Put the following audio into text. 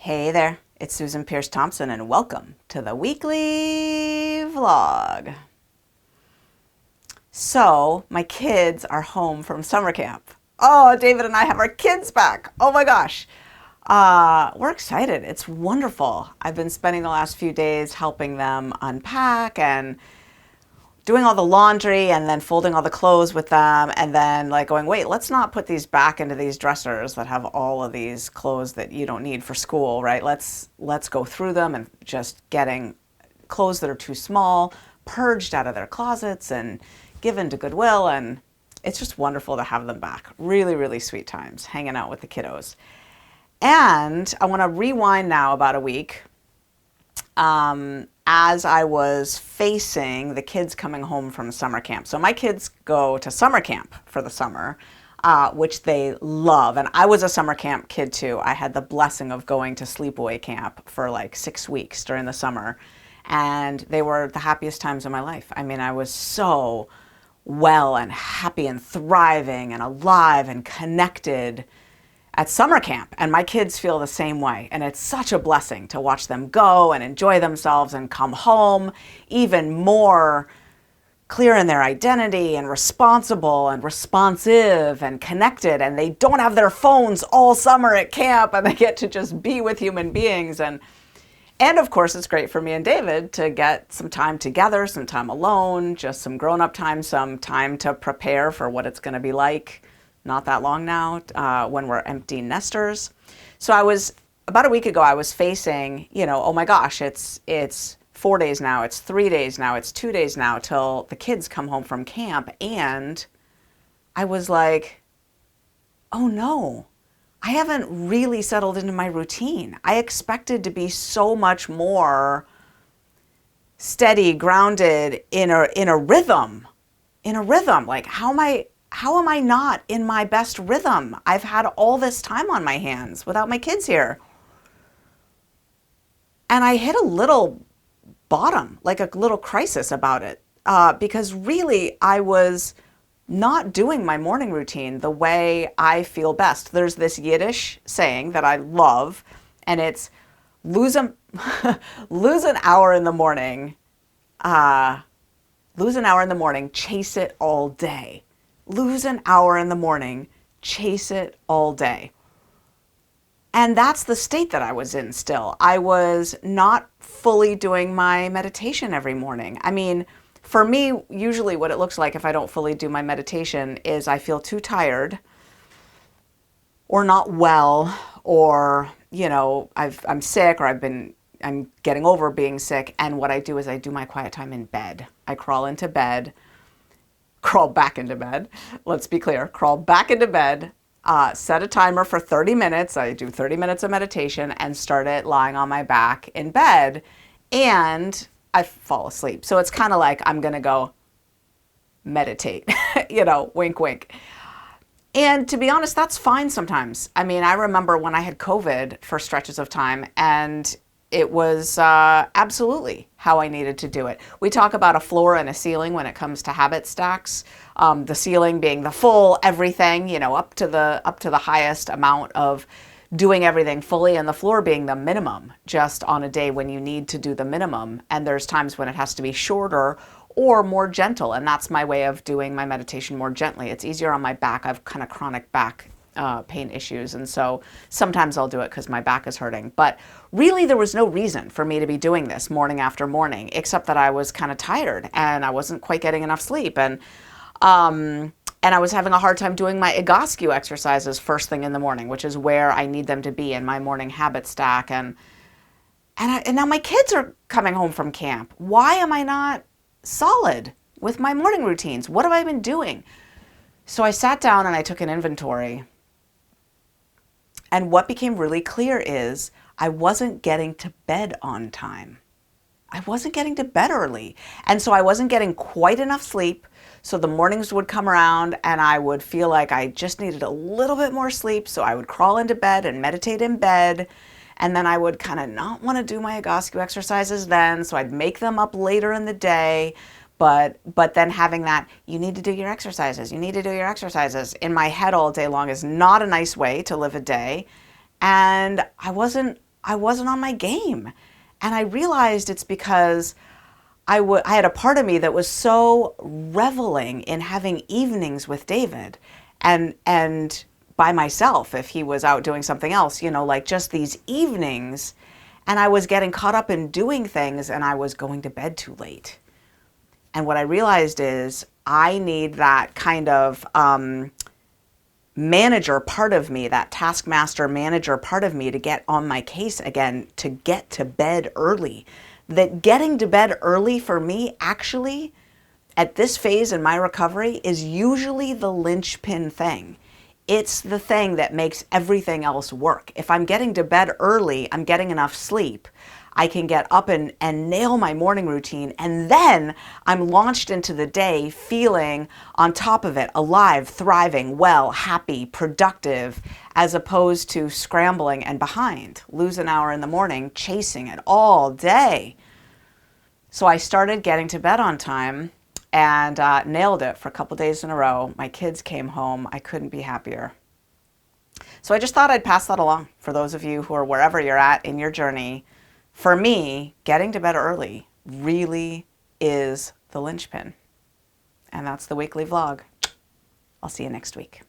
Hey there, it's Susan Pierce Thompson, and welcome to the weekly vlog. So, my kids are home from summer camp. Oh, David and I have our kids back. Oh my gosh. We're excited. It's wonderful. I've been spending the last few days helping them unpack and doing all the laundry and then folding all the clothes with them and then like going, wait, let's not put these back into these dressers that have all of these clothes that you don't need for school, right? Let's go through them and just getting clothes that are too small purged out of their closets and given to Goodwill. And it's just wonderful to have them back. Really, really sweet times hanging out with the kiddos. And I want to rewind now about a week. As I was facing the kids coming home from summer camp. So my kids go to summer camp for the summer, which they love. And I was a summer camp kid too. I had the blessing of going to sleepaway camp for like 6 weeks during the summer. And they were the happiest times of my life. I mean, I was so well and happy and thriving and alive and connected at summer camp, and my kids feel the same way. And it's such a blessing to watch them go and enjoy themselves and come home even more clear in their identity and responsible and responsive and connected, and they don't have their phones all summer at camp and they get to just be with human beings. And of course, it's great for me and David to get some time together, some time alone, just some grown-up time, some time to prepare for what it's going to be like not that long now, when we're empty nesters. So about a week ago, I was facing, oh my gosh, it's 4 days now, it's 3 days now, it's 2 days now till the kids come home from camp. And I was like, oh no, I haven't really settled into my routine. I expected to be so much more steady, grounded in a rhythm. Like, how am I not in my best rhythm? I've had all this time on my hands without my kids here. And I hit a little bottom, like a little crisis about it, because really I was not doing my morning routine the way I feel best. There's this Yiddish saying that I love, and it's lose an hour in the morning, chase it all day. Lose an hour in the morning, chase it all day. And that's the state that I was in still. I was not fully doing my meditation every morning. I mean, for me, usually what it looks like if I don't fully do my meditation is I feel too tired or not well, or, I'm sick, or I'm getting over being sick. And what I do is I do my quiet time in bed. I crawl back into bed. Let's be clear, crawl back into bed, set a timer for 30 minutes. I do 30 minutes of meditation and start it lying on my back in bed, and I fall asleep. So it's kind of like I'm going to go meditate, wink, wink. And to be honest, that's fine sometimes. I mean, I remember when I had COVID for stretches of time, and it was absolutely how I needed to do it. We talk about a floor and a ceiling when it comes to habit stacks. The ceiling being the full everything, up to the highest amount of doing everything fully, and the floor being the minimum, just on a day when you need to do the minimum. And there's times when it has to be shorter or more gentle, and that's my way of doing my meditation more gently. It's easier on my back. I've kind of chronic back pain issues, and so sometimes I'll do it because my back is hurting. But really, there was no reason for me to be doing this morning after morning, except that I was kind of tired and I wasn't quite getting enough sleep, and I was having a hard time doing my Egoscue exercises first thing in the morning, which is where I need them to be in my morning habit stack. And now my kids are coming home from camp. Why am I not solid with my morning routines? What have I been doing? So I sat down and I took an inventory. And what became really clear is I wasn't getting to bed on time. I wasn't getting to bed early. And so I wasn't getting quite enough sleep. So the mornings would come around and I would feel like I just needed a little bit more sleep. So I would crawl into bed and meditate in bed. And then I would kind of not want to do my Egoscue exercises then. So I'd make them up later in the day. But then having that, you need to do your exercises, you need to do your exercises in my head all day long is not a nice way to live a day. And I wasn't I wasn't on my game. And I realized it's because I had a part of me that was so reveling in having evenings with David and by myself if he was out doing something else, like just these evenings. And I was getting caught up in doing things and I was going to bed too late. And what I realized is I need that kind of manager part of me, that taskmaster manager part of me to get on my case again, to get to bed early. That getting to bed early for me actually at this phase in my recovery is usually the linchpin thing. It's the thing that makes everything else work. If I'm getting to bed early, I'm getting enough sleep, I can get up and nail my morning routine, and then I'm launched into the day feeling on top of it, alive, thriving, well, happy, productive, as opposed to scrambling and behind. Lose an hour in the morning, chasing it all day. So I started getting to bed on time and nailed it for a couple days in a row. My kids came home. I couldn't be happier. So I just thought I'd pass that along for those of you who are wherever you're at in your journey. For me, getting to bed early really is the linchpin. And that's the weekly vlog. I'll see you next week.